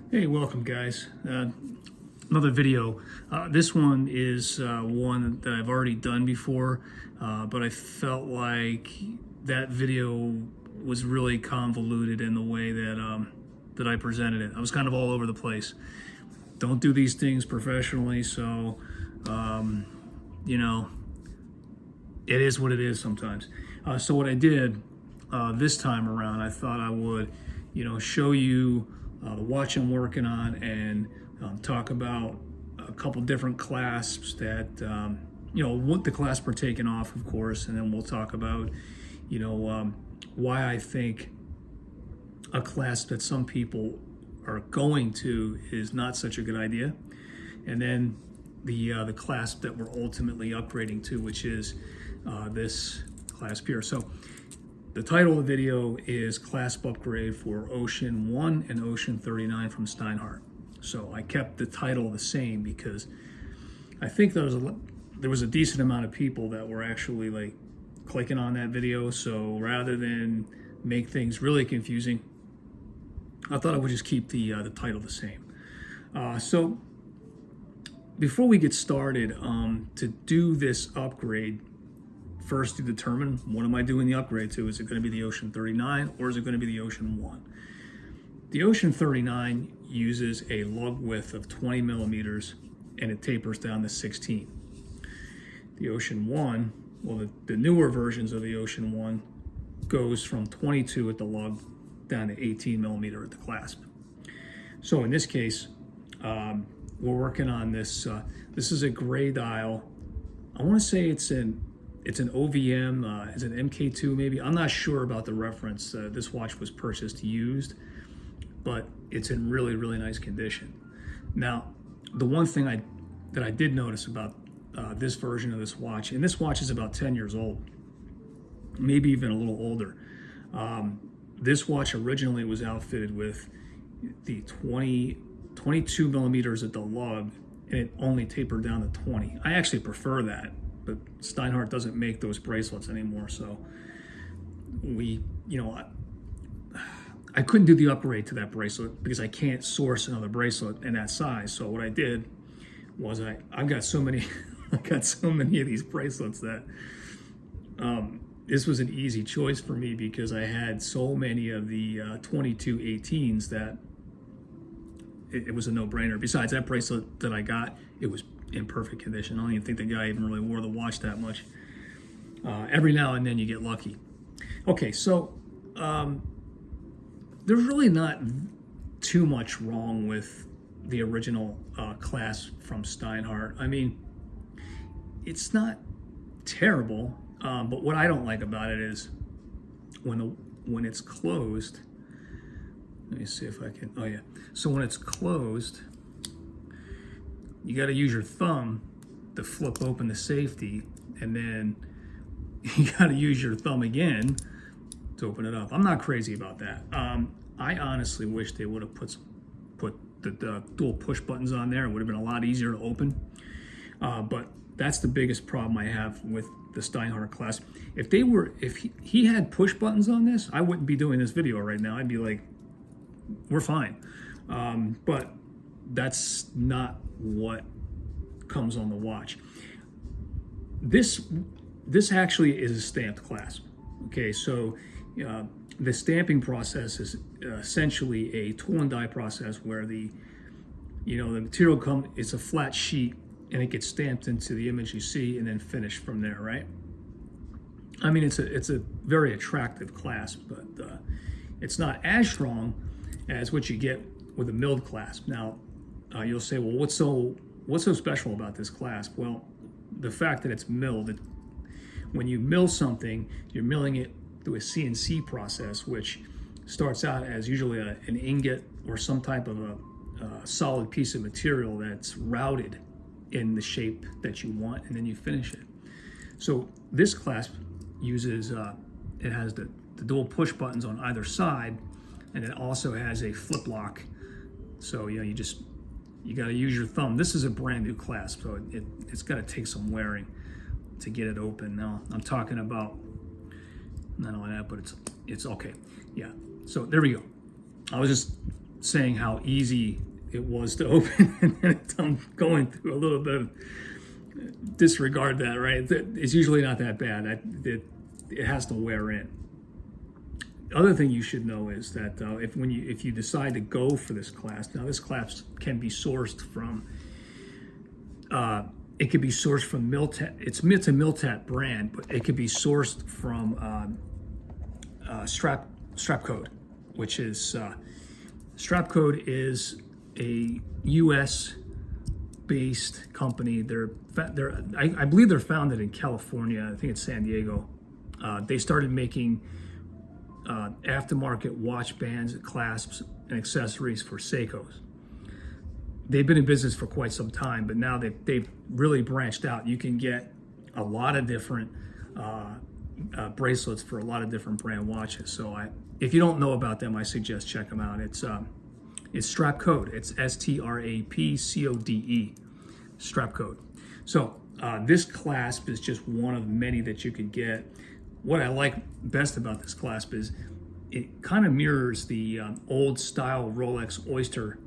Hey, welcome guys. Another video. This one is one that I've already done before, but I felt like that video was really convoluted in the way that I presented it. I was kind of all over the place. Don't do these things professionally, so you know, it is what it is sometimes. So what I did this time around, I thought I would, show you the watch I'm working on and talk about a couple different clasps that, what the clasp are taken off, of course, and then we'll talk about, why I think a clasp that some people are going to is not such a good idea, and then the clasp that we're ultimately upgrading to, which is this clasp here. So the title of the video is Clasp Upgrade for Ocean 1 and Ocean 39 from Steinhart. So I kept the title the same because I think there was a decent amount of people that were actually like clicking on that video. So rather than make things really confusing, I thought I would just keep the title the same. So before we get started, to do this upgrade, first to determine what am I doing the upgrade to. Is it going to be the Ocean 39 or is it going to be the Ocean 1? The Ocean 39 uses a lug width of 20 millimeters and it tapers down to 16. The Ocean 1, well, the newer versions of the Ocean 1 goes from 22 at the lug down to 18 millimeter at the clasp. So in this case, we're working on this. This is a gray dial. I want to say it's an OVM, it's an MK2 maybe. I'm not sure about the reference. This watch was purchased used, but it's in really, really nice condition. Now, the one thing that I did notice about this version of this watch, and this watch is about 10 years old, maybe even a little older. This watch originally was outfitted with the 22 millimeters at the lug, and it only tapered down to 20. I actually prefer that, but Steinhart doesn't make those bracelets anymore. So I couldn't do the upgrade to that bracelet because I can't source another bracelet in that size. So what I did was I've got so many, I got so many of these bracelets that this was an easy choice for me because I had so many of the 2218s that it was a no-brainer. Besides, that bracelet that I got, it was in perfect condition. I don't even think the guy even really wore the watch that much. Every now and then you get lucky. Okay, so there's really not too much wrong with the original clasp from Steinhart. I mean, it's not terrible, but what I don't like about it is when it's closed. Let me see if I can. Oh yeah. So when it's closed, you got to use your thumb to flip open the safety, and then you got to use your thumb again to open it up. I'm not crazy about that. I honestly wish they would have put the dual push buttons on there. It would have been a lot easier to open. But that's the biggest problem I have with the Steinhart clasp. If he had push buttons on this, I wouldn't be doing this video right now. I'd be like, we're fine. But that's not what comes on the watch. This actually is a stamped clasp. Okay, so the stamping process is essentially a tool and die process where the material it's a flat sheet and it gets stamped into the image you see and then finished from there, right? I mean, it's a very attractive clasp, but it's not as strong as what you get with a milled clasp. Now, you'll say, well, what's so special about this clasp? Well, the fact that it's milled. When you mill something, you're milling it through a CNC process, which starts out as usually an ingot or some type of a solid piece of material that's routed in the shape that you want, and then you finish it. So this clasp uses, it has the dual push buttons on either side, and it also has a flip lock. So you got to use your thumb. This is a brand new clasp, so it's got to take some wearing to get it open. Now I'm talking about not only that, but it's okay. Yeah. So there we go. I was just saying how easy it was to open, and then I'm going through a little bit of disregard that, right? It's usually not that bad. It has to wear in. Other thing you should know is that if you decide to go for this clasp, now this clasp can be sourced from it could be sourced from Miltat. It's a Miltat brand, but it could be sourced from Strap Code, which is Strap Code is a U.S. based company. I believe they're founded in California. I think it's San Diego. They started making aftermarket watch bands, clasps, and accessories for Seikos. They've been in business for quite some time, but now they've really branched out. You can get a lot of different bracelets for a lot of different brand watches. So if you don't know about them, I suggest check them out. It's Strap Code. It's STRAPCODE, Strap Code. So this clasp is just one of many that you could get. What I like best about this clasp is it kind of mirrors the old style Rolex Oyster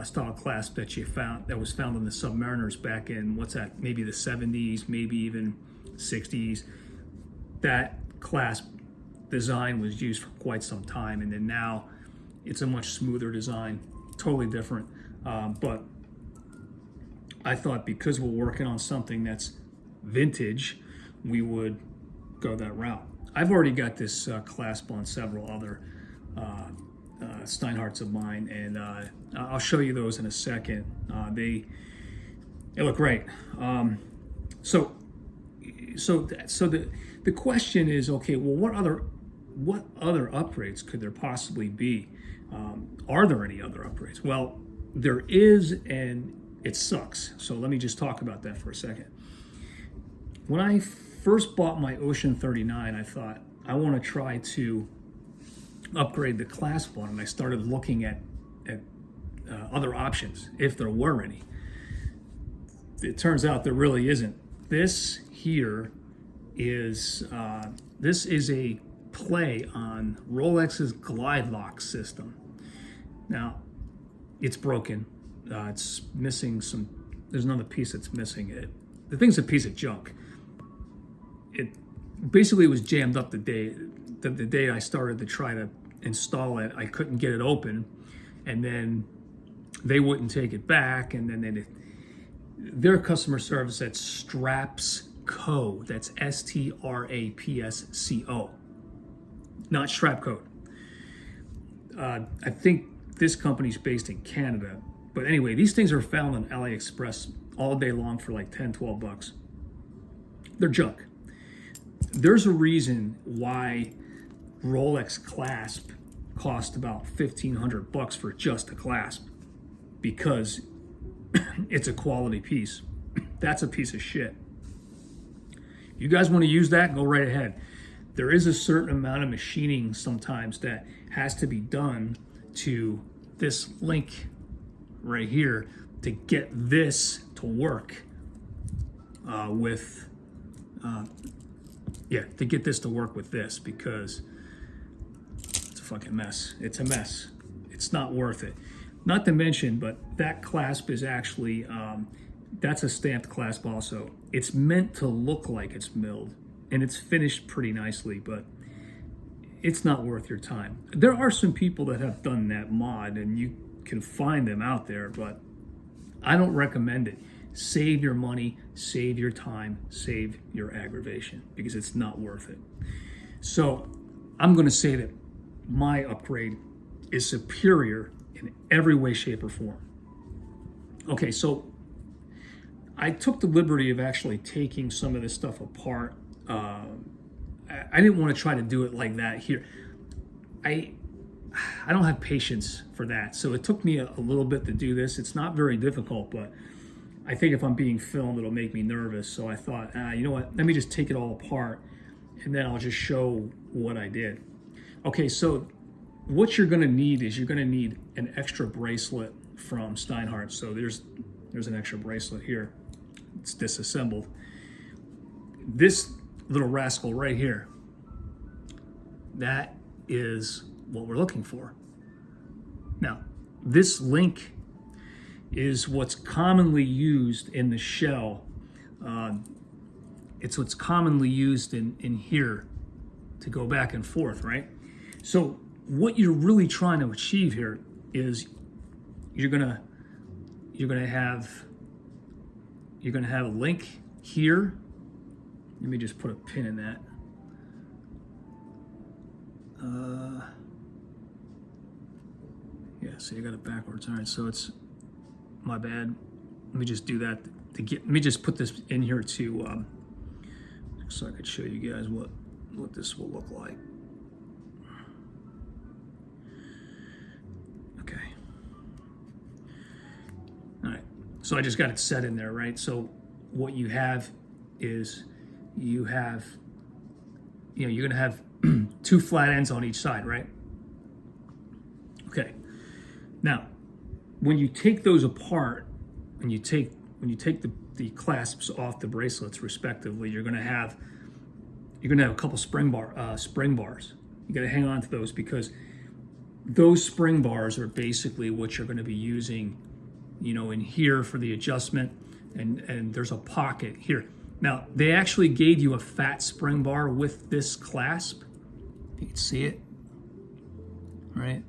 style clasp that was found on the Submariners back in, maybe the 70s, maybe even 60s. That clasp design was used for quite some time, and then now it's a much smoother design, totally different. But I thought because we're working on something that's vintage, we would go that route. I've already got this clasp on several other Steinharts of mine, and I'll show you those in a second. They look great. So the question is, okay, well, what other upgrades could there possibly be? Are there any other upgrades? Well, there is, and it sucks. So let me just talk about that for a second. When I first bought my Ocean 39, I thought I want to try to upgrade the clasp on, and I started looking at other options, if there were any. It turns out there really isn't. This here is a play on Rolex's glide lock system. Now, it's broken. It's missing some. There's another piece that's missing. The thing's a piece of junk. It basically was jammed up the day I started to try to install it. I couldn't get it open, and then they wouldn't take it back, and then their customer service at Strapsco, that's STRAPSCO, not Strap Code. I think this company's based in Canada, but anyway, these things are found on AliExpress all day long for like $10-12. They're junk. There's a reason why Rolex clasp cost about $1,500 for just a clasp, because it's a quality piece. That's a piece of shit. You guys want to use that? Go right ahead. There is a certain amount of machining sometimes that has to be done to this link right here to get this to work to get this to work with this, because it's a fucking mess. It's a mess. It's not worth it. Not to mention, but that clasp is actually, that's a stamped clasp also. It's meant to look like it's milled, and it's finished pretty nicely, but it's not worth your time. There are some people that have done that mod, and you can find them out there, but I don't recommend it. Save your money, save your time, save your aggravation, because it's not worth it. So I'm going to say that my upgrade is superior in every way, shape, or form. Okay, so I took the liberty of actually taking some of this stuff apart. I didn't want to try to do it like that here. I don't have patience for that, so it took me a little bit to do this. It's not very difficult, but I think if I'm being filmed, it'll make me nervous. So I thought, you know what? Let me just take it all apart, and then I'll just show what I did. Okay, so what you're going to need is you're going to need an extra bracelet from Steinhart. So there's an extra bracelet here. It's disassembled. This little rascal right here, that is what we're looking for. Now, this link is what's commonly used in the shell. It's what's commonly used in here to go back and forth, right? So what you're really trying to achieve here is you're gonna have a link here. Let me just put a pin in that. Yeah, see, I got it backwards. All right, so it's my bad. Let me just do that to get. Let me just put this in here to so I could show you guys what this will look like. Okay. All right. So I just got it set in there, right? So what you have is you're gonna have two flat ends on each side, right? Okay. Now, when you take those apart, when you take the clasps off the bracelets respectively, you're gonna have a couple spring bars. You gotta hang on to those because those spring bars are basically what you're gonna be using, in here for the adjustment, and there's a pocket here. Now, they actually gave you a fat spring bar with this clasp. You can see it, right?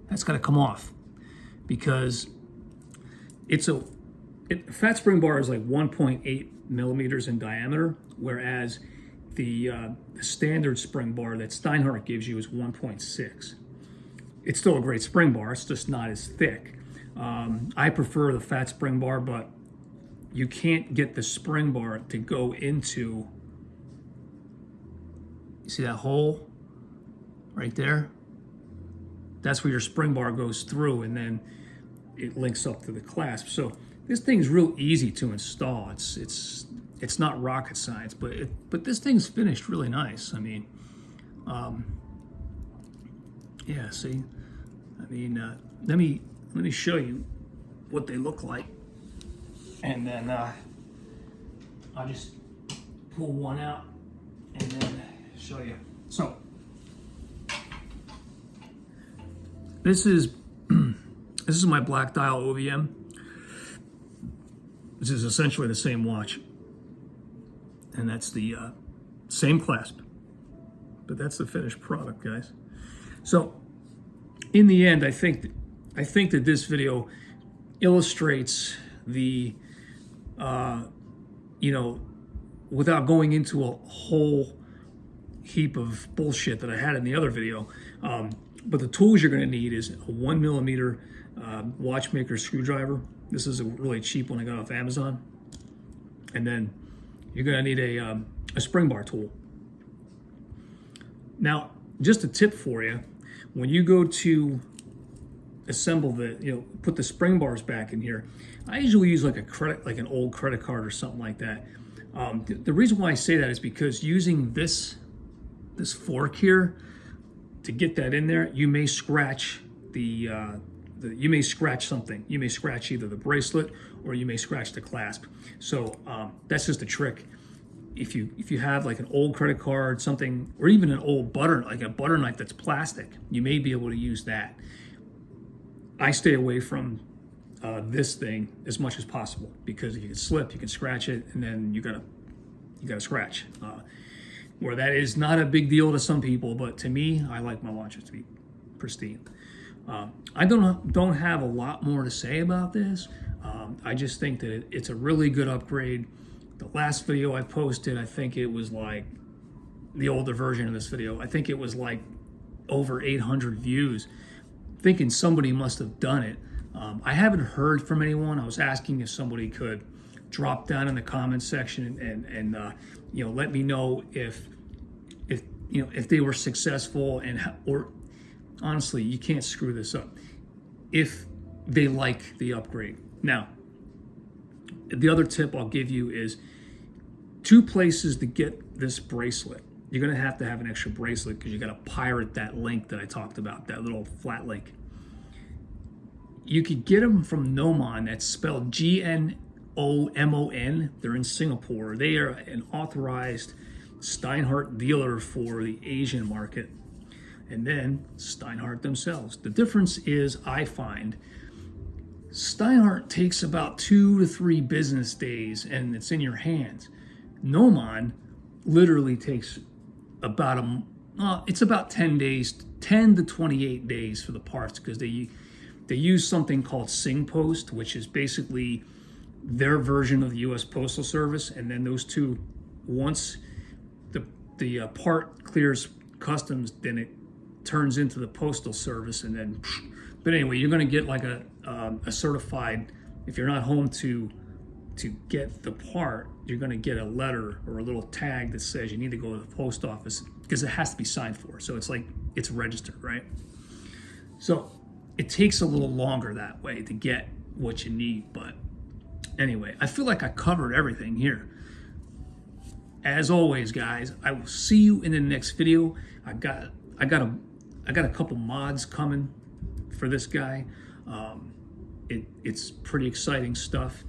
That's got to come off because a fat spring bar is like 1.8 millimeters in diameter, whereas the standard spring bar that Steinhart gives you is 1.6. It's still a great spring bar. It's just not as thick. I prefer the fat spring bar, but you can't get the spring bar to go into, you see that hole right there? That's where your spring bar goes through, and then it links up to the clasp. So this thing's real easy to install. It's not rocket science, but this thing's finished really nice. I mean, yeah. See, I mean, let me show you what they look like, and then I'll just pull one out and then show you. So this is my black dial OVM. This is essentially the same watch, and that's the same clasp, but that's the finished product, guys. So in the end, I think that this video illustrates the without going into a whole heap of bullshit that I had in the other video. But the tools you're going to need is a 1 millimeter watchmaker screwdriver. This is a really cheap one I got off Amazon. And then you're going to need a spring bar tool. Now, just a tip for you, when you go to assemble put the spring bars back in here, I usually use like an old credit card or something like that. The reason why I say that is because using this fork here to get that in there, you may scratch you may scratch something. You may scratch either the bracelet or you may scratch the clasp. So that's just a trick. If you have like an old credit card, something, or even an old butter knife that's plastic, you may be able to use that. I stay away from this thing as much as possible because you can slip, you can scratch it, and then you gotta scratch. Where that is not a big deal to some people, but to me, I like my watches to be pristine. I don't have a lot more to say about this. I just think that it's a really good upgrade. The last video I posted, I think it was like the older version of this video. I think it was like over 800 views. Thinking somebody must have done it. I haven't heard from anyone. I was asking if somebody could drop down in the comments section and let me know if they were successful or honestly, you can't screw this up, if they like the upgrade. Now, the other tip I'll give you is 2 places to get this bracelet. You're gonna have to have an extra bracelet because you gotta pirate that link that I talked about, that little flat link. You could get them from Gnomon, that's spelled Gnomon. They're in Singapore. They are an authorized Steinhart dealer for the Asian market. and then Steinhart themselves. The difference is, I find, Steinhart takes about 2 to 3 business days and it's in your hands. Nomon literally takes about it's about 10 days, 10 to 28 days for the parts, because they use something called SingPost, which is basically their version of the U.S. Postal Service, and then those two, once the part clears customs, then it turns into the Postal Service, and then. But anyway, you're going to get like a certified. If you're not home to get the part, you're going to get a letter or a little tag that says you need to go to the post office, because it has to be signed for. So it's like it's registered, right? So it takes a little longer that way to get what you need. But anyway, I feel like I covered everything here. As always, guys, I will see you in the next video. I got a couple mods coming for this guy. It's pretty exciting stuff.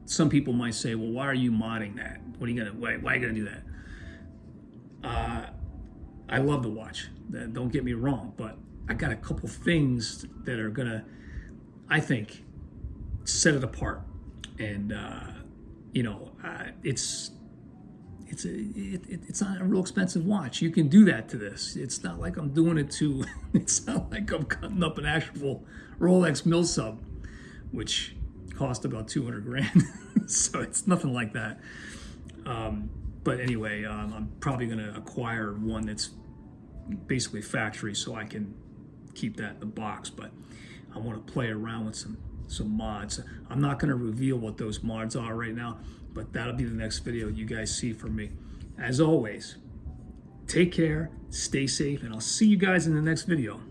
Some people might say, well, why are you modding that? Why are you gonna do that? I love the watch, don't get me wrong, but I got a couple things that are gonna, I think, set it apart. And it's not a real expensive watch. You can do that to this. It's not like I'm doing it to, it's not like I'm cutting up an actual Rolex mill sub, which cost about 200 grand. So it's nothing like that. But anyway, I'm probably gonna acquire one that's basically factory so I can keep that in the box, but I wanna play around with some mods. I'm not gonna reveal what those mods are right now, but that'll be the next video you guys see from me. As always, take care, stay safe, and I'll see you guys in the next video.